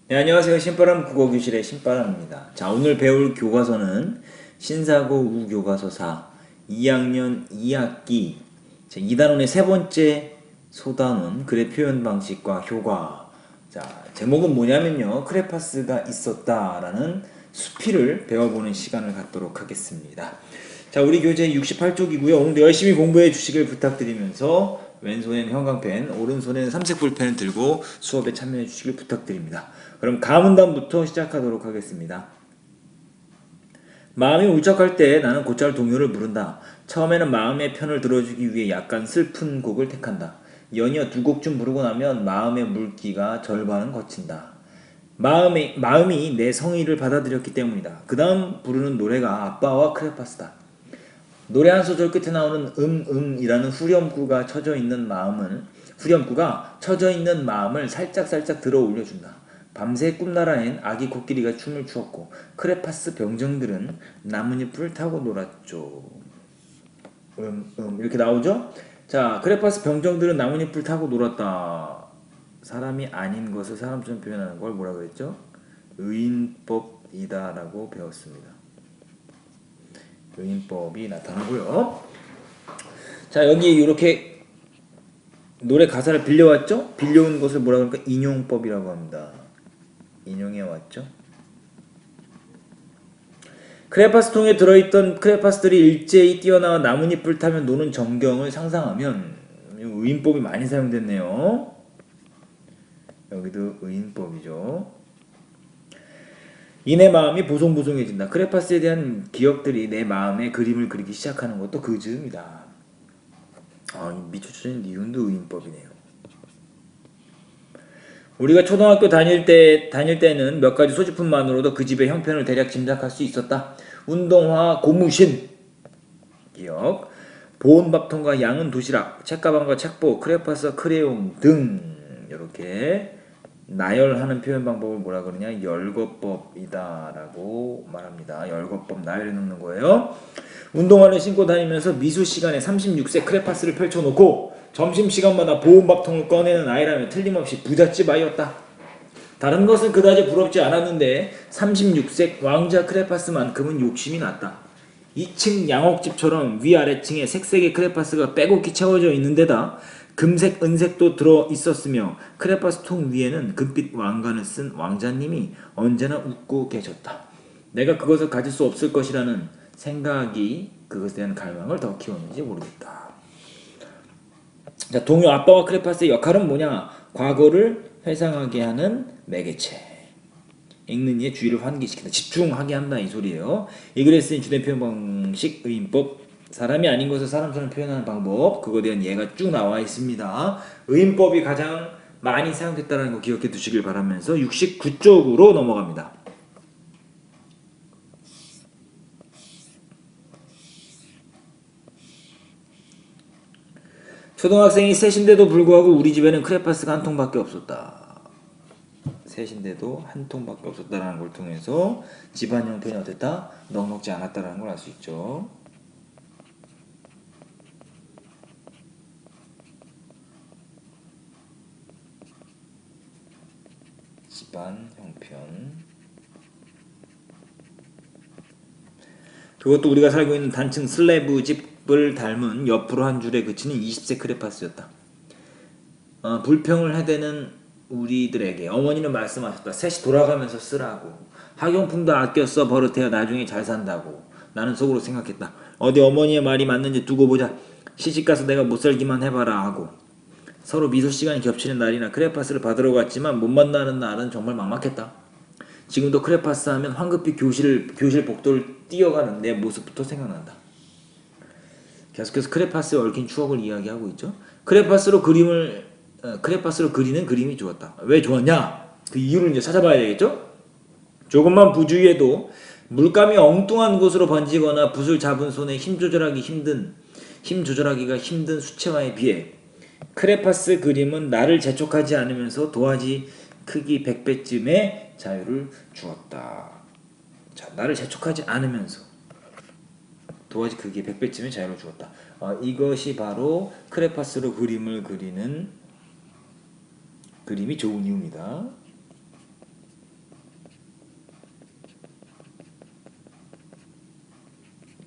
네, 안녕하세요. 신바람 국어교실의 신바람입니다. 자, 오늘 배울 교과서는 신사고 우교과서 4 2학년 2학기 2단원의 세 번째 소단원 글의 표현 방식과 효과. 자, 제목은 뭐냐면요. 크레파스가 있었다라는 수필을 배워보는 시간을 갖도록 하겠습니다. 자, 우리 교재 68쪽이고요. 오늘도 열심히 공부해 주시길 부탁드리면서 왼손에는 형광펜, 오른손에는 삼색 볼펜을 들고 수업에 참여해 주시길 부탁드립니다. 그럼 가문단부터 시작하도록 하겠습니다. 마음이 울적할 때 나는 곧잘 동요를 부른다. 처음에는 마음의 편을 들어주기 위해 약간 슬픈 곡을 택한다. 연이어 두 곡쯤 부르고 나면 마음의 물기가 절반은 거친다. 마음이 내 성의를 받아들였기 때문이다. 그 다음 부르는 노래가 아빠와 크레파스다. 노래 한 소절 끝에 나오는 이라는 후렴구가 쳐져 있는 마음을 살짝살짝 들어 올려준다. 밤새 꿈나라엔 아기 코끼리가 춤을 추었고 크레파스 병정들은 나뭇잎을 타고 놀았죠. 이렇게 나오죠? 자, 크레파스 병정들은 나뭇잎을 타고 놀았다. 사람이 아닌 것을 사람처럼 표현하는 걸 뭐라 그랬죠? 의인법이다 라고 배웠습니다. 의인법이 나타나고요. 자, 여기 이렇게 노래 가사를 빌려왔죠? 빌려온 것을 뭐라 그럴까? 인용법이라고 합니다. 인용해 왔죠? 크레파스 통에 들어있던 크레파스들이 일제히 뛰어나와 나뭇잎을 타며 노는 전경을 상상하면 의인법이 많이 사용됐네요. 여기도 의인법이죠. 이내 마음이 보송보송해진다. 크레파스에 대한 기억들이 내 마음에 그림을 그리기 시작하는 것도 그 즈음이다. 미초초는 니은도 의인법이네요. 우리가 초등학교 다닐 때는 몇 가지 소지품만으로도 그 집의 형편을 대략 짐작할 수 있었다. 운동화, 고무신, 기억, 보온밥통과 양은 도시락, 책가방과 책보, 크레파스와 크레용 등 이렇게 나열하는 표현 방법을 뭐라 그러냐? 열거법이다 라고 말합니다. 열거법 나열해 놓는 거예요. 운동화를 신고 다니면서 미술 시간에 36세 크레파스를 펼쳐놓고 점심시간마다 보온밥통을 꺼내는 아이라면 틀림없이 부잣집 아이였다. 다른 것은 그다지 부럽지 않았는데 36색 왕자 크레파스만큼은 욕심이 났다. 2층 양옥집처럼 위아래층에 색색의 크레파스가 빼곡히 채워져 있는 데다 금색, 은색도 들어 있었으며 크레파스 통 위에는 금빛 왕관을 쓴 왕자님이 언제나 웃고 계셨다. 내가 그것을 가질 수 없을 것이라는 생각이 그것에 대한 갈망을 더 키웠는지 모르겠다. 자, 동요 아빠와 크레파스의 역할은 뭐냐? 과거를 회상하게 하는 매개체. 읽는 이의 주의를 환기시킨다. 집중하게 한다 이 소리예요. 이 글에 쓰인 주된 표현 방식 의인법. 사람이 아닌 것을 사람처럼 표현하는 방법. 그거에 대한 예가 쭉 나와 있습니다. 의인법이 가장 많이 사용됐다는 거 기억해 두시길 바라면서 69쪽으로 넘어갑니다. 초등학생이 셋인데도 불구하고 우리 집에는 크레파스가 한 통밖에 없었다. 셋인데도 한 통밖에 없었다는 걸 통해서 집안 형편이 어땠다? 넉넉지 않았다는 걸 알 수 있죠. 집안 형편. 그것도 우리가 살고 있는 단층 슬래브 집을 닮은 옆으로 한 줄에 그치는 20세 크레파스였다. 불평을 해대는 우리들에게 어머니는 말씀하셨다. 셋이 돌아가면서 쓰라고. 학용품도 아껴 써 버릇해야 나중에 잘 산다고. 나는 속으로 생각했다. 어디 어머니의 말이 맞는지 두고 보자. 시집가서 내가 못 살기만 해봐라 하고. 서로 미술 시간이 겹치는 날이나 크레파스를 받으러 갔지만 못 만나는 날은 정말 막막했다. 지금도 크레파스 하면 황급히 교실 복도를 뛰어가는 내 모습부터 생각난다. 계속해서 크레파스에 얽힌 추억을 이야기하고 있죠. 크레파스로 그리는 그림이 좋았다. 왜 좋았냐? 그 이유를 이제 찾아봐야 되겠죠? 조금만 부주의해도 물감이 엉뚱한 곳으로 번지거나 붓을 잡은 손에 힘 조절하기가 힘든 수채화에 비해 크레파스 그림은 나를 재촉하지 않으면서 도화지 크기 100배쯤의 자유를 주었다. 자, 나를 재촉하지 않으면서 도화지 크기 100배쯤의 자유를 주었다. 이것이 바로 크레파스로 그림을 그리는 그림이 좋은 이유입니다.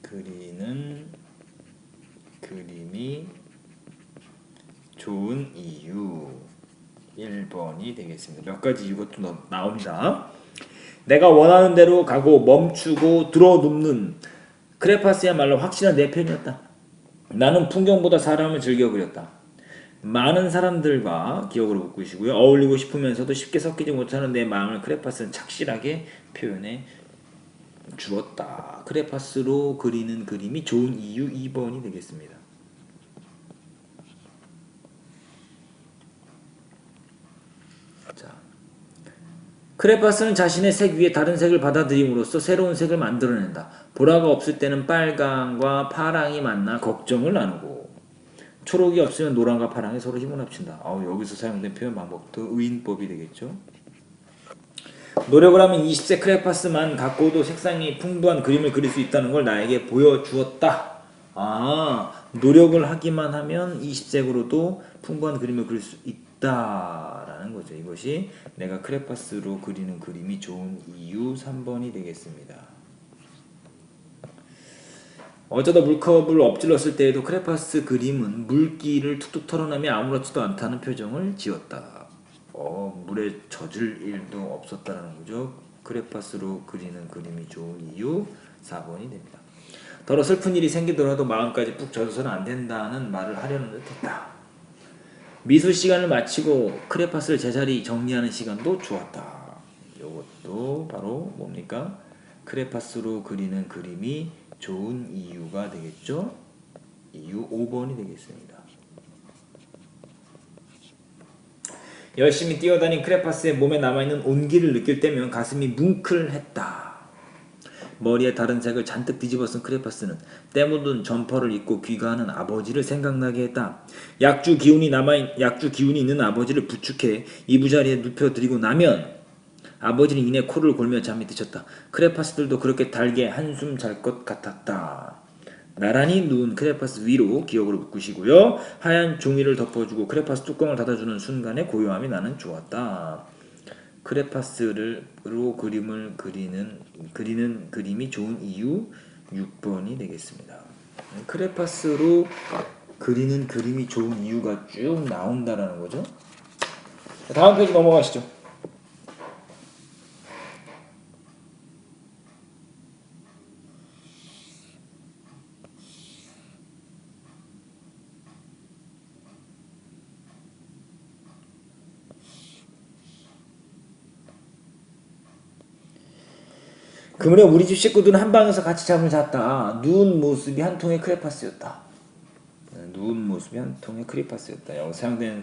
그리는 그림이 좋은 이유 1번이 되겠습니다. 몇 가지 이것도 나옵니다. 내가 원하는 대로 가고 멈추고 들어눕는 크레파스야말로 확실한 내 편이었다. 나는 풍경보다 사람을 즐겨 그렸다. 많은 사람들과 기억으로 묶으시고요. 어울리고 싶으면서도 쉽게 섞이지 못하는 내 마음을 크레파스는 착실하게 표현해 주었다. 크레파스로 그리는 그림이 좋은 이유 2번이 되겠습니다. 자, 크레파스는 자신의 색 위에 다른 색을 받아들임으로써 새로운 색을 만들어낸다. 보라가 없을 때는 빨강과 파랑이 만나 걱정을 나누고 초록이 없으면 노랑과 파랑이 서로 힘을 합친다. 여기서 사용된 표현 방법도 의인법이 되겠죠. 노력을 하면 20색 크레파스만 갖고도 색상이 풍부한 그림을 그릴 수 있다는 걸 나에게 보여주었다. 노력을 하기만 하면 20색으로도 풍부한 그림을 그릴 수 있다라는 거죠. 이것이 내가 크레파스로 그리는 그림이 좋은 이유 3번이 되겠습니다. 어쩌다 물컵을 엎질렀을 때에도 크레파스 그림은 물기를 툭툭 털어내며 아무렇지도 않다는 표정을 지었다. 물에 젖을 일도 없었다는 거죠. 크레파스로 그리는 그림이 좋은 이유 4번이 됩니다. 더러 슬픈 일이 생기더라도 마음까지 푹 젖어서는 안 된다는 말을 하려는 듯했다. 미술 시간을 마치고 크레파스를 제자리 정리하는 시간도 좋았다. 이것도 바로 뭡니까? 크레파스로 그리는 그림이 좋은 이유가 되겠죠? 이유 5번이 되겠습니다. 열심히 뛰어다닌 크레파스의 몸에 남아있는 온기를 느낄 때면 가슴이 뭉클했다. 머리에 다른 색을 잔뜩 뒤집어 쓴 크레파스는 때 묻은 점퍼를 입고 귀가하는 아버지를 생각나게 했다. 약주 기운이 있는 아버지를 부축해 이부자리에 눕혀드리고 나면 아버지는 이내 코를 골며 잠이 드셨다. 크레파스들도 그렇게 달게 한숨 잘 것 같았다. 나란히 누운 크레파스 위로 기억으로 묶으시고요. 하얀 종이를 덮어주고 크레파스 뚜껑을 닫아주는 순간의 고요함이 나는 좋았다. 크레파스로 그림을 그리는 그림이 좋은 이유 6번이 되겠습니다. 크레파스로 그리는 그림이 좋은 이유가 쭉 나온다라는 거죠. 다음 페이지 넘어가시죠. 그 무렵 우리 집 식구들은 한 방에서 같이 잠을 잤다. 누운 모습이 한 통의 크레파스였다. 누운 모습이 한 통의 크레파스였다. 여기 사용된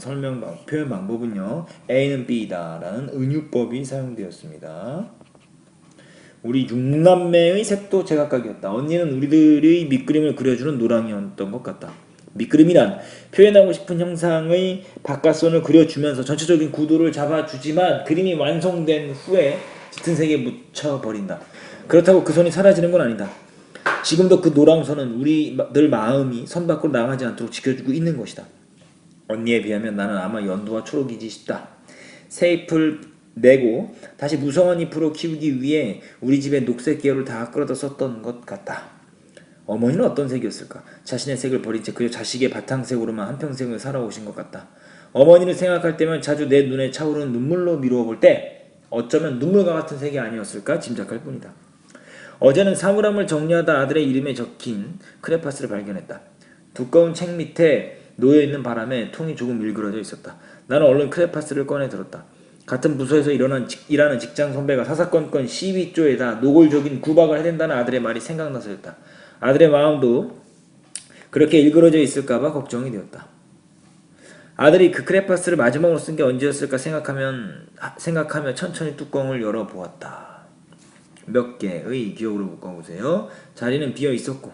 표현 방법은요. A는 B다 라는 은유법이 사용되었습니다. 우리 6남매의 색도 제각각이었다. 언니는 우리들의 밑그림을 그려주는 노랑이었던 것 같다. 밑그림이란 표현하고 싶은 형상의 바깥선을 그려주면서 전체적인 구도를 잡아주지만 그림이 완성된 후에 짙은 색에 묻혀버린다. 그렇다고 그 손이 사라지는 건 아니다. 지금도 그 노랑선은 우리들 마음이 선 밖으로 나가지 않도록 지켜주고 있는 것이다. 언니에 비하면 나는 아마 연두와 초록이지 싶다. 새 잎을 내고 다시 무성한 잎으로 키우기 위해 우리 집의 녹색 계열을 다 끌어다 썼던 것 같다. 어머니는 어떤 색이었을까? 자신의 색을 버린 채 그저 자식의 바탕색으로만 한평생을 살아오신 것 같다. 어머니를 생각할 때면 자주 내 눈에 차오르는 눈물로 미루어 볼 때 어쩌면 눈물과 같은 색이 아니었을까 짐작할 뿐이다. 어제는 사물함을 정리하다 아들의 이름에 적힌 크레파스를 발견했다. 두꺼운 책 밑에 놓여있는 바람에 통이 조금 일그러져 있었다. 나는 얼른 크레파스를 꺼내 들었다. 같은 부서에서 일하는 직장 선배가 사사건건 시위조에다 노골적인 구박을 해댄다는 아들의 말이 생각나서였다. 아들의 마음도 그렇게 일그러져 있을까봐 걱정이 되었다. 아들이 그 크레파스를 마지막으로 쓴 게 언제였을까 생각하며 천천히 뚜껑을 열어보았다. 몇 개의 기억으로 묶어보세요. 자리는 비어 있었고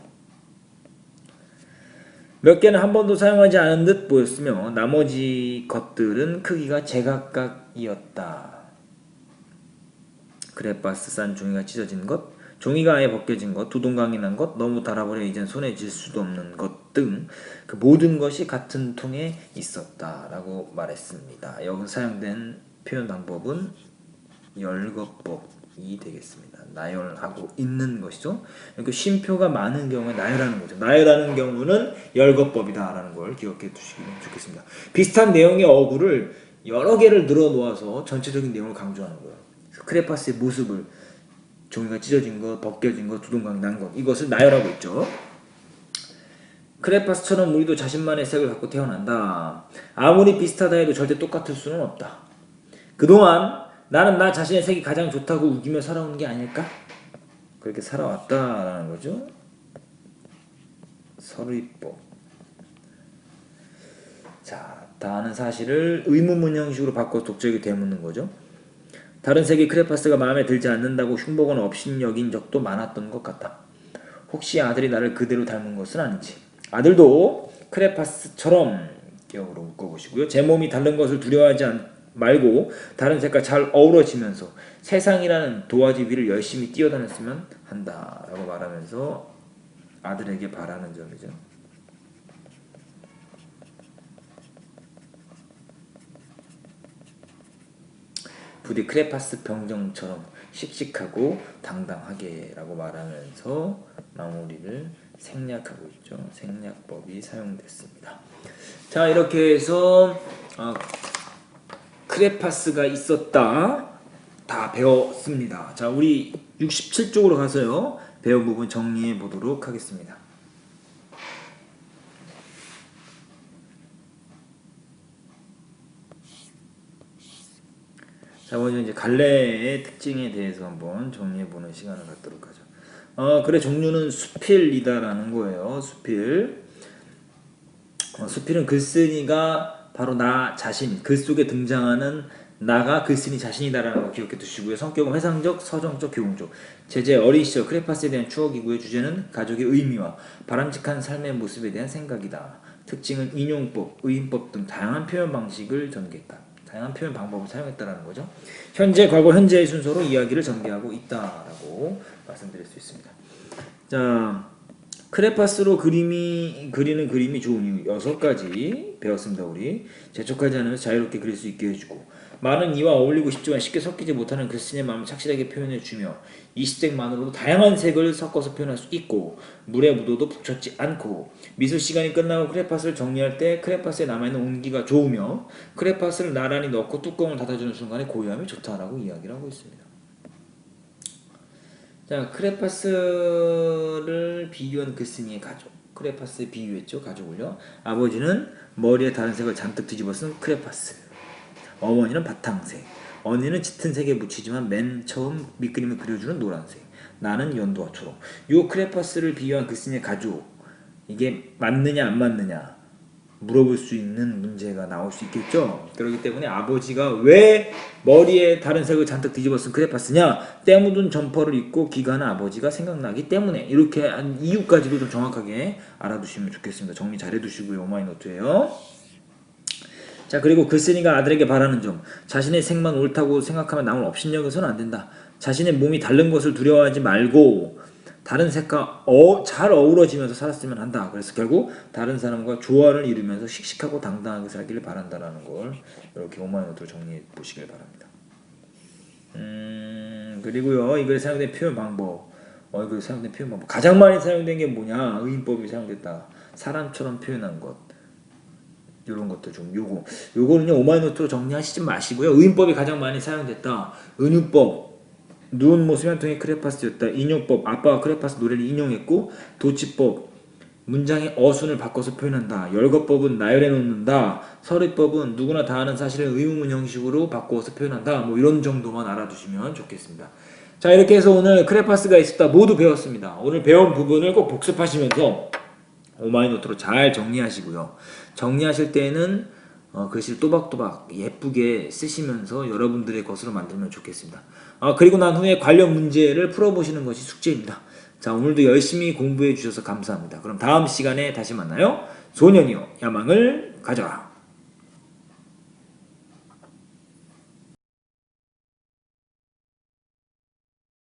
몇 개는 한 번도 사용하지 않은 듯 보였으며 나머지 것들은 크기가 제각각이었다. 크레파스 싼 종이가 찢어진 것, 종이가 아예 벗겨진 것, 두동강이 난 것, 너무 달아버려 이젠 손에 쥘 수도 없는 것 등 그 모든 것이 같은 통에 있었다라고 말했습니다. 여기서 사용된 표현 방법은 열거법 되겠습니다. 나열하고 있는 것이죠. 그러니까 쉼표가 많은 경우에 나열하는 거죠. 나열하는 경우는 열거법이다라는 걸 기억해 두시면 좋겠습니다. 비슷한 내용의 어구를 여러 개를 늘어놓아서 전체적인 내용을 강조하는 거예요. 크레파스의 모습을 종이가 찢어진 것, 벗겨진 것, 두동강 난 것, 이것을 나열하고 있죠. 크레파스처럼 우리도 자신만의 색을 갖고 태어난다. 아무리 비슷하다 해도 절대 똑같을 수는 없다. 그동안 나는 나 자신의 색이 가장 좋다고 우기며 살아온 게 아닐까? 그렇게 살아왔다라는 거죠. 서류법. 자, 다는 사실을 의문문 형식으로 바꿔 독자에게 되묻는 거죠. 다른 색의 크레파스가 마음에 들지 않는다고 흉보거나 업신여긴 적도 많았던 것 같다. 혹시 아들이 나를 그대로 닮은 것은 아닌지. 아들도 크레파스처럼 기억으로 묶어보시고요. 제 몸이 다른 것을 두려워하지 말고 다른 색과 잘 어우러지면서 세상이라는 도화지 위를 열심히 뛰어다녔으면 한다 라고 말하면서 아들에게 바라는 점이죠. 부디 크레파스 병정처럼 씩씩하고 당당하게 라고 말하면서 마무리를 생략하고 있죠. 생략법이 사용됐습니다. 자, 이렇게 해서 크레파스가 있었다 다 배웠습니다. 자, 우리 67쪽으로 가서요 배운 부분 정리해 보도록 하겠습니다. 자, 먼저 이제 갈래의 특징에 대해서 한번 정리해보는 시간을 갖도록 하죠. 그래, 종류는 수필이다라는 거예요. 수필. 수필은 글쓴이가 바로 나 자신, 글 속에 등장하는 나가 글쓴이 자신이다라는 거 기억해 두시고요. 성격은 회상적, 서정적, 교훈적. 제재 어린 시절 크레파스에 대한 추억이고요. 주제는 가족의 의미와 바람직한 삶의 모습에 대한 생각이다. 특징은 인용법, 의인법 등 다양한 표현 방식을 전개했다. 다양한 표현 방법을 사용했다라는 거죠. 현재, 과거, 현재의 순서로 이야기를 전개하고 있다라고 말씀드릴 수 있습니다. 자, 크레파스로 그리는 그림이 좋은 이유 6가지 배웠습니다. 우리 재촉하지 않으면서 자유롭게 그릴 수 있게 해주고, 많은 이와 어울리고 싶지만 쉽게 섞이지 못하는 글쓴이의 마음을 착실하게 표현해주며, 이식색만으로도 다양한 색을 섞어서 표현할 수 있고, 물에 묻어도 붙였지 않고, 미술 시간이 끝나고 크레파스를 정리할 때 크레파스에 남아있는 온기가 좋으며, 크레파스를 나란히 넣고 뚜껑을 닫아주는 순간에 고요함이 좋다라고 이야기를 하고 있습니다. 자, 크레파스를 비유한 글쓴이의 가족. 크레파스에 비유했죠, 가족을요. 아버지는 머리에 다른 색을 잔뜩 뒤집어 쓴 크레파스. 어머니는 바탕색. 언니는 짙은 색에 묻히지만 맨 처음 밑그림을 그려주는 노란색. 나는 연두와 초록. 요 크레파스를 비유한 글쓴이의 가족. 이게 맞느냐 안 맞느냐 물어볼 수 있는 문제가 나올 수 있겠죠. 그렇기 때문에 아버지가 왜 머리에 다른 색을 잔뜩 뒤집어 쓴 크레파스냐, 때 묻은 점퍼를 입고 귀가하는 아버지가 생각나기 때문에, 이렇게 한 이유까지도 좀 정확하게 알아두시면 좋겠습니다. 정리 잘 해두시고요. 오마이노트예요. 자, 그리고 글쓴이가 아들에게 바라는 점, 자신의 색만 옳다고 생각하면 남을 업신여겨서는 안 된다. 자신의 몸이 다른 것을 두려워하지 말고 다른 색과 잘 어우러지면서 살았으면 한다. 그래서 결국 다른 사람과 조화를 이루면서 씩씩하고 당당하게 살기를 바란다라는 걸 이렇게 오마이노트로 정리해 보시길 바랍니다. 그리고요, 이거에 사용된 표현 방법. 이거에 사용된 표현 방법. 가장 많이 사용된 게 뭐냐? 의인법이 사용됐다. 사람처럼 표현한 것. 이런 것들 좀 요거는요 오마이노트로 정리하시지 마시고요. 의인법이 가장 많이 사용됐다. 은유법. 누운 모습이 한 통의 크레파스였다. 인용법, 아빠가 크레파스 노래를 인용했고, 도치법, 문장의 어순을 바꿔서 표현한다. 열거법은 나열해 놓는다. 서류법은 누구나 다 아는 사실을 의문문 형식으로 바꿔서 표현한다. 뭐 이런 정도만 알아두시면 좋겠습니다. 자, 이렇게 해서 오늘 크레파스가 있었다 모두 배웠습니다. 오늘 배운 부분을 꼭 복습하시면서 오마이노트로 잘 정리하시고요. 정리하실 때는 글씨를 또박또박 예쁘게 쓰시면서 여러분들의 것으로 만들면 좋겠습니다. 그리고 난 후에 관련 문제를 풀어보시는 것이 숙제입니다. 자, 오늘도 열심히 공부해 주셔서 감사합니다. 그럼 다음 시간에 다시 만나요. 소년이여 야망을 가져라.